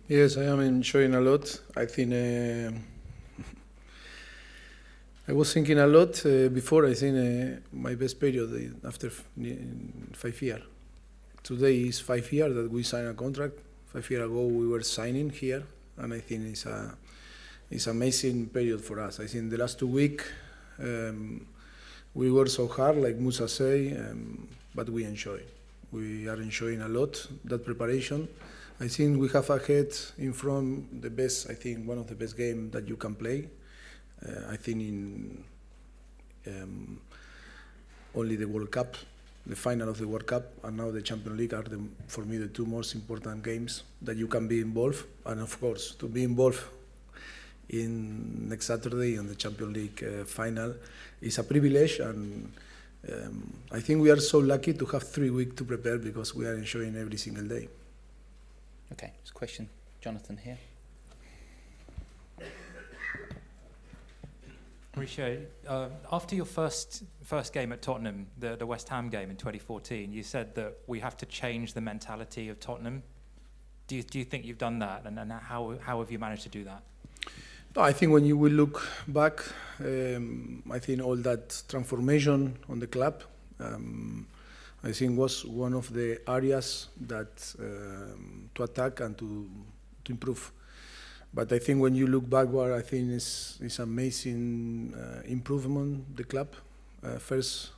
Yes, I am enjoying a lot. I think I was thinking a lot before. I think my best period after 5 years. Today is 5 years that we signed a contract. 5 years ago we were signing here, and I think it's amazing period for us. I think the last 2 weeks we worked so hard, like Musa say, but we enjoy. We are enjoying a lot that preparation. I think we have ahead in front the best. I think one of the best games that you can play. I think in only the World Cup, the final of the World Cup, and now the Champions League are for me the two most important games that you can be involved. And of course, to be involved in next Saturday on the Champions League final is a privilege, and I think we are so lucky to have 3 weeks to prepare because we are enjoying every single day. Okay, there's a question, Jonathan here. Mauricio, after your first game at Tottenham, the West Ham game in 2014, you said that we have to change the mentality of Tottenham. Do you think you've done that, and how have you managed to do that? No, I think when you will look back, I think all that transformation on the club, I think was one of the areas that to attack and to improve. But I think when you look backward, I think it's amazing improvement the club. First,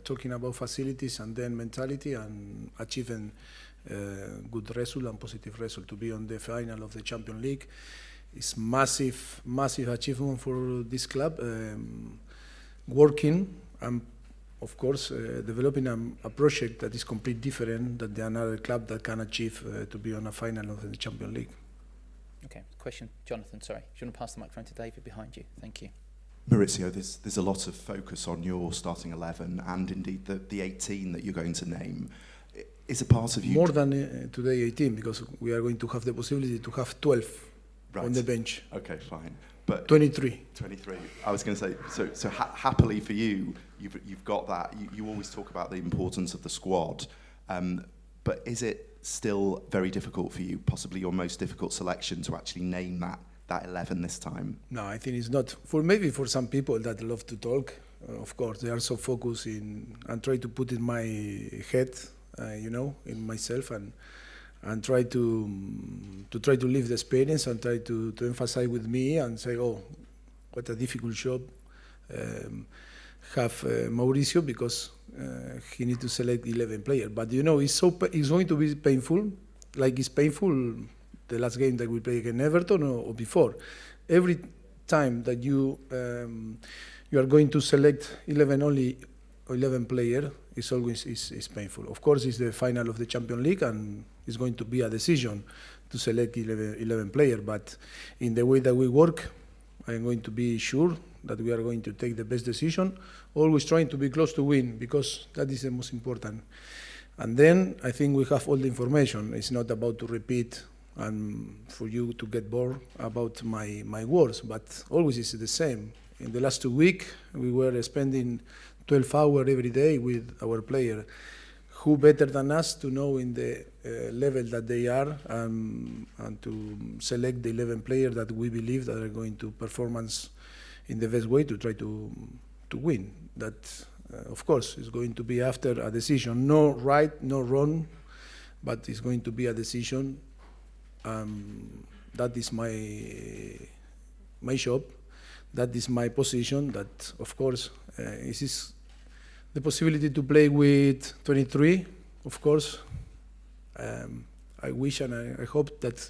talking about facilities, and then mentality, and achieving good result and positive result. To be on the final of the Champions League is massive achievement for this club. Working and of course developing a project that is completely different than the another club that can achieve to be on a final of the Champions League. Okay, question, Jonathan, sorry. Do you want to pass the microphone to David behind you? Thank you. Mauricio, there's a lot of focus on your starting 11 and indeed the 18 that you're going to name. Is a part of you... More than today 18, because we are going to have the possibility to have 12 on the bench. Okay, fine. But 23. 23. I was going to say, so happily for you, you've got that. You always talk about the importance of the squad. But is it still very difficult for you, possibly your most difficult selection, to actually name that 11 this time? No, I think it's not. Maybe for some people that love to talk, of course, they are so focused in and try to put in my head, in myself, and try to live the experience and try to emphasize with me and say, oh, what a difficult job have Mauricio, because he needs to select 11 players. But it's going to be painful, like it's painful the last game that we played against Everton or before. Every time that you are going to select 11 players, it's always is painful. Of course, it's the final of the Champions League, and it's going to be a decision to select 11 players. But in the way that we work, I'm going to be sure that we are going to take the best decision, always trying to be close to win, because that is the most important. And then I think we have all the information. It's not about to repeat and for you to get bored about my words, but always it's the same. In the last 2 weeks, we were spending 12 hours every day with our player. Who better than us to know in the level that they are, and to select the 11 players that we believe that are going to performance in the best way to try to win. That, of course, is going to be after a decision. No right, no wrong, but it's going to be a decision. That is my job. That is my position. That, of course, is the possibility to play with 23, of course. I wish and I hope that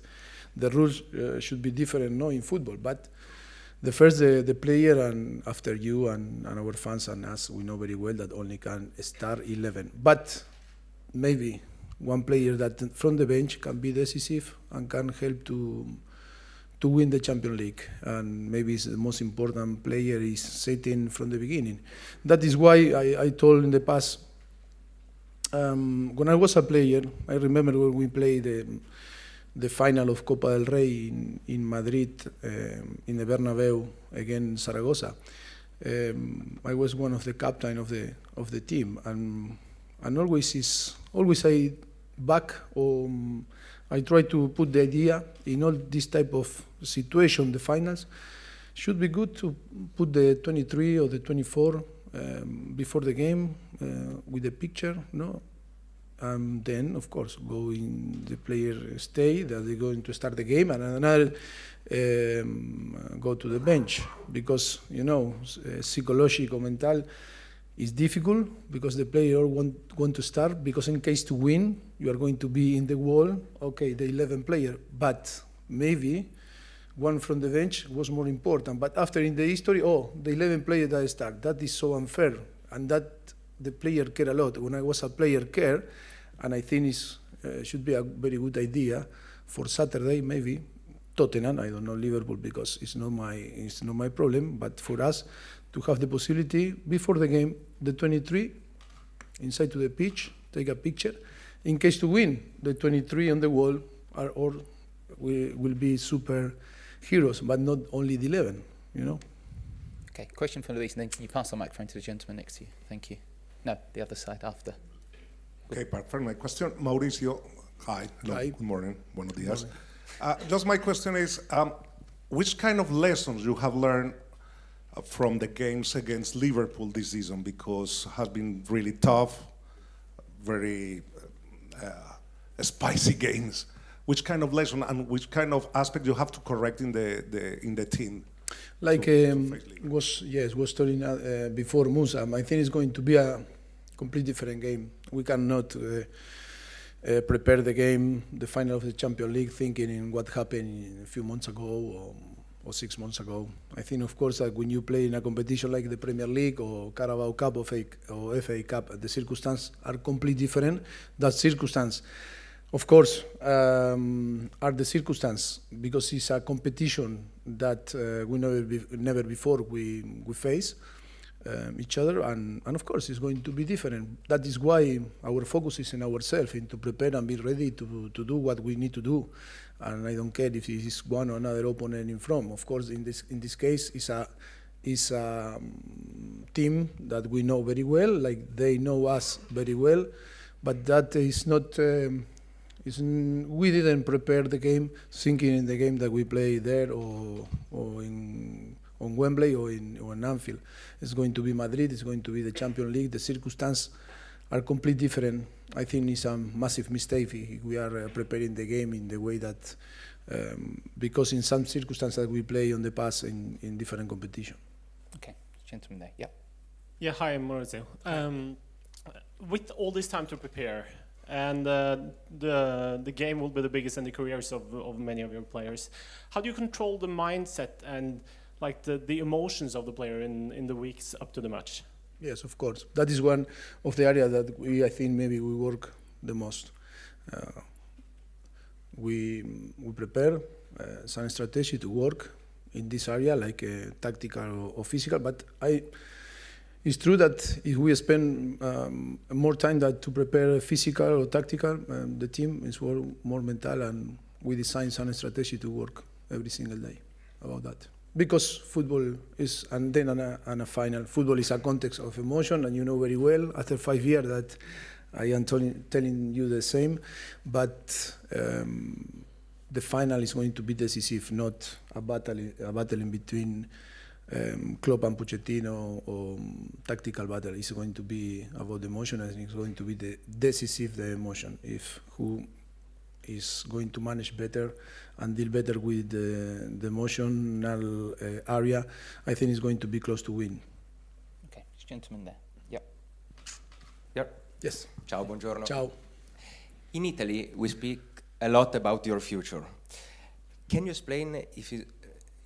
the rules should be different, no, in football. But the player, and after you and our fans and us, we know very well that only can start 11. But maybe one player that from the bench can be decisive and can help to win the Champions League, and maybe the most important player is sitting from the beginning. That is why I told in the past, when I was a player, I remember when we played the final of Copa del Rey in Madrid, in the Bernabeu against Zaragoza. I was one of the captain of the team, and always I back I try to put the idea in all this type of situation, the finals, should be good to put the 23 or the 24 before the game with the picture, no? Then, of course, go in the player stay, that they're going to start the game, and another go to the bench. Because, you know, psychological, mental, is difficult because the player want to start, because in case to win, you are going to be in the wall, okay, the 11 player, but maybe one from the bench was more important. But after in the history, the 11 player that start, that is so unfair, and that the player care a lot. When I was a player care, and I think it should be a very good idea for Saturday, maybe Tottenham, I don't know Liverpool because it's not my problem, but for us to have the possibility before the game, the 23 inside to the pitch, take a picture. In case to win, the 23 on the wall will be super heroes, but not only the 11, you know. Okay, question from Luis, and then can you pass the microphone to the gentleman next to you? Thank you. No, the other side after. Okay, perfect. My question, Mauricio. Hi. Hello. Hi. Good morning. Buenos días. Just my question is, which kind of lessons you have learned from the games against Liverpool this season? Because it has been really tough, very spicy games. Which kind of lesson and which kind of aspect you have to correct in the team? Like was telling before Musa, I think it's going to be a completely different game. We cannot prepare the game, the final of the Champions League, thinking in what happened a few months ago or 6 months ago. I think, of course, that when you play in a competition like the Premier League or Carabao Cup or FA Cup, the circumstances are completely different. That circumstance, of course, are the circumstance, because it's a competition that we never before we face each other, and of course it's going to be different. That is why our focus is in ourselves, in to prepare and be ready to do what we need to do. And I don't care if it is one or another opponent in front. Of course, in this case, it's a team that we know very well, like they know us very well, but that is not. We didn't prepare the game thinking in the game that we play there or on Wembley or in Anfield. It's going to be Madrid, it's going to be the Champions League. The circumstances are completely different. I think it's a massive mistake if we are preparing the game in the way that, because in some circumstances we play on the past in different competition. Okay, gentleman there, yeah. Yeah, hi, I'm Mauricio. With all this time to prepare, and the game will be the biggest in the careers of many of your players, how do you control the mindset and like the emotions of the player in the weeks up to the match? Yes, of course. That is one of the areas that I think maybe we work the most. We prepare some strategy to work in this area, like tactical or physical, but it's true that if we spend more time to prepare physical or tactical, the team is more mental, and we design some strategy to work every single day about that. Because football is, and then on a final, football is a context of emotion, and you know very well after 5 years that I am telling you the same, but the final is going to be decisive, not a battle in between Klopp and Pochettino or tactical battle. It's going to be about the emotion, and it's going to be the decisive the emotion. If who is going to manage better and deal better with the emotional area, I think it's going to be close to win. Okay, this gentleman there. Yep. Yep. Yes. Ciao, buongiorno. Ciao. In Italy, we speak a lot about your future. Can you explain if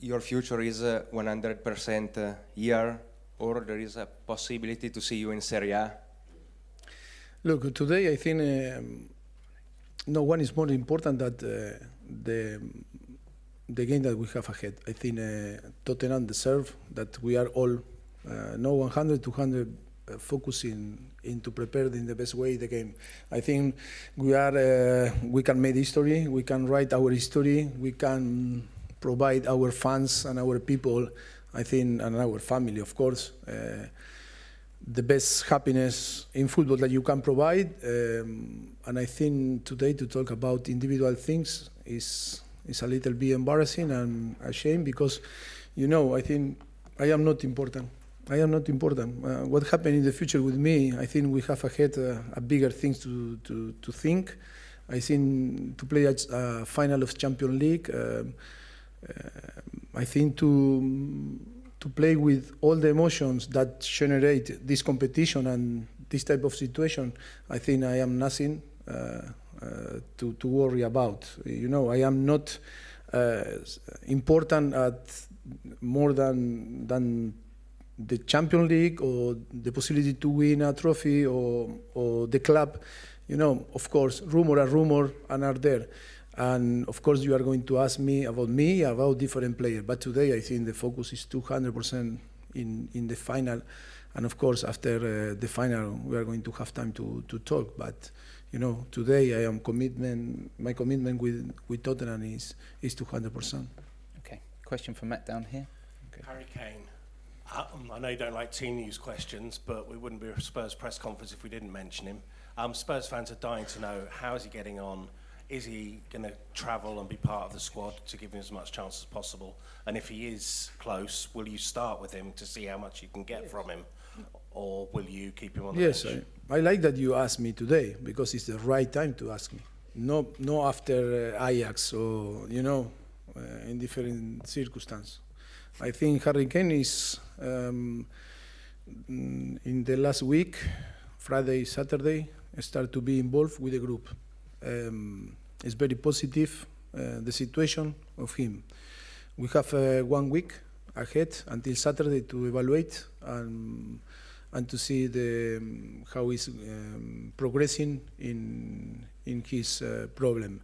your future is 100% here, or there is a possibility to see you in Serie A? Look, today I think no one is more important than the game that we have ahead. I think Tottenham deserve that we are all 100, 200 focusing to prepare in the best way the game. I think we can make history, we can write our history, we can provide our fans and our people, I think, and our family, of course, the best happiness in football that you can provide. And I think today to talk about individual things is a little bit embarrassing and a shame because, I think I am not important. I am not important. What happens in the future with me, I think we have ahead a bigger things to think. I think to play a final of Champions League, I think to play with all the emotions that generate this competition and this type of situation, I think I am nothing to worry about. I am not important at more than the Champions League or the possibility to win a trophy or the club. Of course, rumor and are there. And of course, you are going to ask me, about different players. But today, I think the focus is 200% in the final. And of course, after the final, we are going to have time to talk. But, today my commitment with Tottenham is 200%. Okay, question from Matt down here. Okay. Harry Kane. I know you don't like team news questions, but we wouldn't be a Spurs press conference if we didn't mention him. Spurs fans are dying to know, how is he getting on? Is he going to travel and be part of the squad to give him as much chance as possible? And if he is close, will you start with him to see how much you can get from him? Or will you keep him on the bench? Yes, I like that you asked me today because it's the right time to ask me. No after Ajax or, in different circumstances. I think Harry Kane is, in the last week, Friday, Saturday, start to be involved with the group. It's very positive, the situation of him. We have 1 week ahead until Saturday to evaluate and to see how he's progressing in his problem.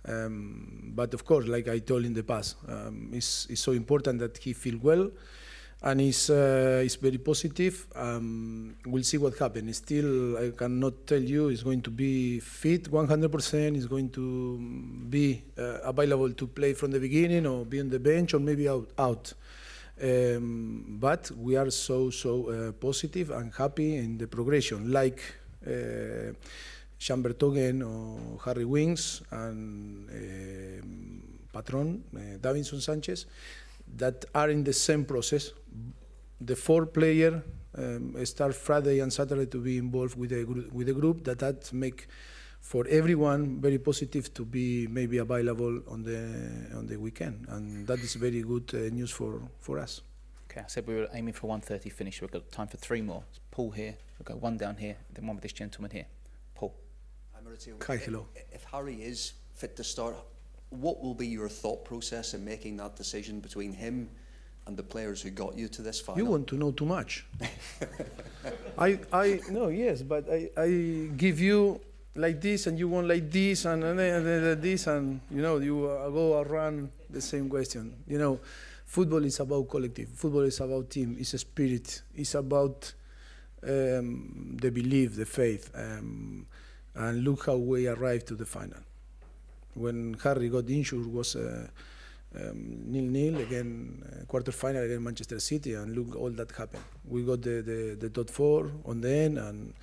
But of course, like I told in the past, it's so important that he feel well, and it's very positive. We'll see what happens. Still, I cannot tell you he's going to be fit 100%. He's going to be available to play from the beginning or be on the bench or maybe out. But we are so positive and happy in the progression, like Chambertogen or Harry Winks and Patron, Davinson Sanchez, that are in the same process. The 4 players start Friday and Saturday to be involved with the group. That make for everyone very positive to be maybe available on the weekend, and that is very good news for us. Okay, I said we were aiming for 1:30 finish. We've got time for 3 more. Paul here. We've got 1 down here, then 1 with this gentleman here. Paul. Hi, Mauricio. Hi, hello. If Harry is fit to start, what will be your thought process in making that decision between him and the players who got you to this final? You want to know too much. Yes, but I give you like this and you want like this and this and you go around the same question. Football is about collective. Football is about team. It's a spirit. It's about the belief, the faith. And look how we arrived to the final. When Harry got injured, was 0-0 again, quarterfinal against Manchester City, and look all that happened. We got the top 4 on the end, and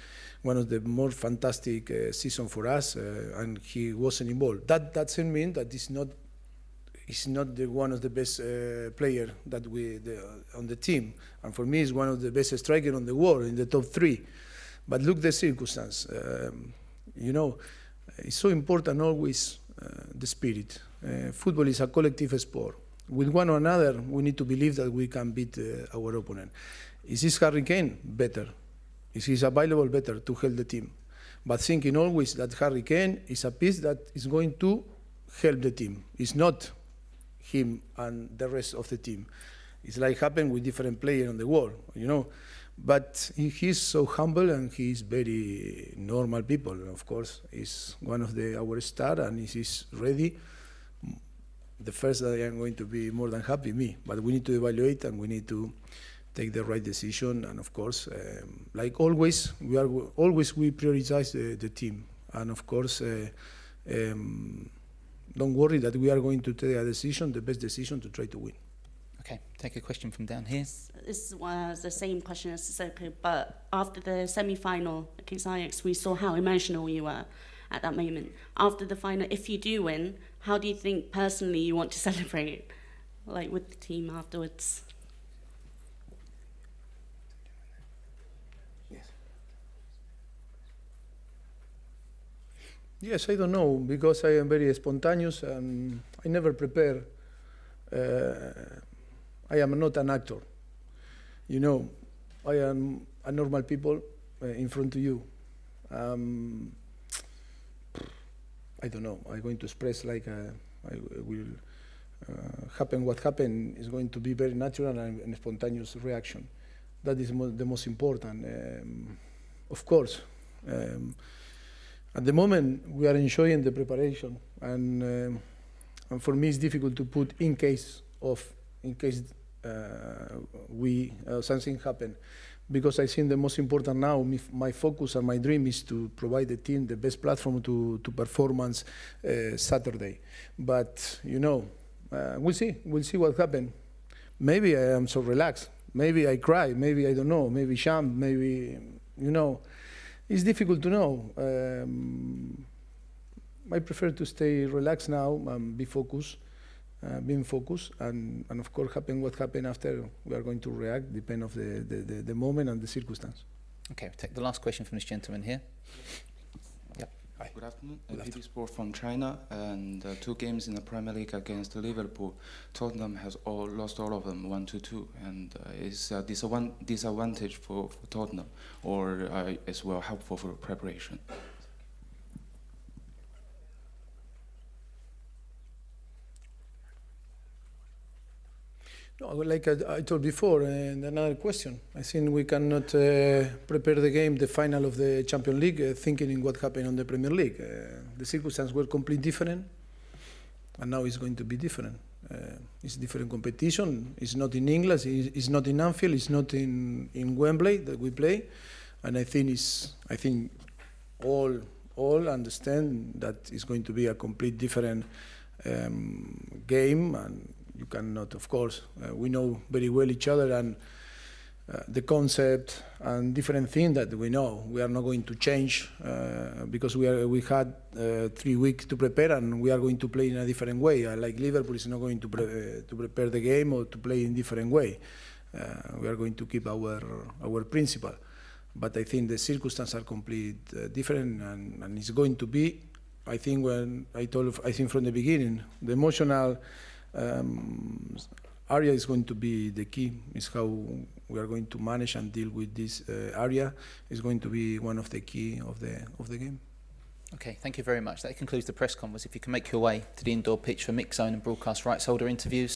one of the more fantastic season for us, and he wasn't involved. That doesn't mean that he's not one of the best player that on the team, and for me, he's one of the best striker on the world in the top 3. But look the circumstance. It's so important always the spirit. Football is a collective sport. With one or another, we need to believe that we can beat our opponent. Is this Harry Kane? Better. Is he available? Better to help the team. But thinking always that Harry Kane is a piece that is going to help the team. It's not him and the rest of the team. It's like happened with different players on the world, But he's so humble and he's very normal people. Of course, he's one of our stars and he's ready. The first that I am going to be more than happy, me. But we need to evaluate and we need to take the right decision. And of course, like always, we prioritize the team. And of course, don't worry that we are going to take a decision, the best decision to try to win. Okay, take a question from down here. This was the same question as Sissoko, but after the semi-final against Ajax, we saw how emotional you were at that moment. After the final, if you do win, how do you think personally you want to celebrate, like with the team afterwards? Yes, I don't know, because I am very spontaneous and I never prepare. I am not an actor. You know, I am a normal people in front of you. I don't know. I'm going to express like I will happen. What happened is going to be very natural and spontaneous reaction. That is the most important. Of course. At the moment, we are enjoying the preparation, and for me, it's difficult to put in case something happen, because I think the most important now, my focus and my dream is to provide the team the best platform to performance Saturday. But you know, we'll see what happens. Maybe I am so relaxed. Maybe I cry. Maybe I don't know. Maybe jump. Maybe you know. It's difficult to know. I prefer to stay relaxed now and be focused, being focused, and of course, what happen after, we are going to react, depend of the moment and the circumstance. Okay, we'll take the last question from this gentleman here. Yep. Hi. Good afternoon. PD Sport from China, and 2 games in the Premier League against Liverpool. Tottenham has lost all of them 1-2, and is this a disadvantage for Tottenham, or as well helpful for preparation? No, like I told before, and another question. I think we cannot prepare the game, the final of the Champions League, thinking in what happened on the Premier League. The circumstances were completely different, and now it's going to be different. It's different competition. It's not in England. It's not in Anfield. It's not in Wembley that we play, and I think all understand that it's going to be a complete different game, and you cannot, of course, we know very well each other and the concept and different things that we know. We are not going to change because we had 3 weeks to prepare, and we are going to play in a different way. Like Liverpool is not going to prepare the game or to play in different way. We are going to keep our principle. But I think the circumstances are completely different, and it's going to be, I think from the beginning, the emotional area is going to be the key. Is how we are going to manage and deal with this area is going to be one of the key of the game. Okay, thank you very much. That concludes the press conference. If you can make your way to the indoor pitch for mixed zone and broadcast rights holder interviews.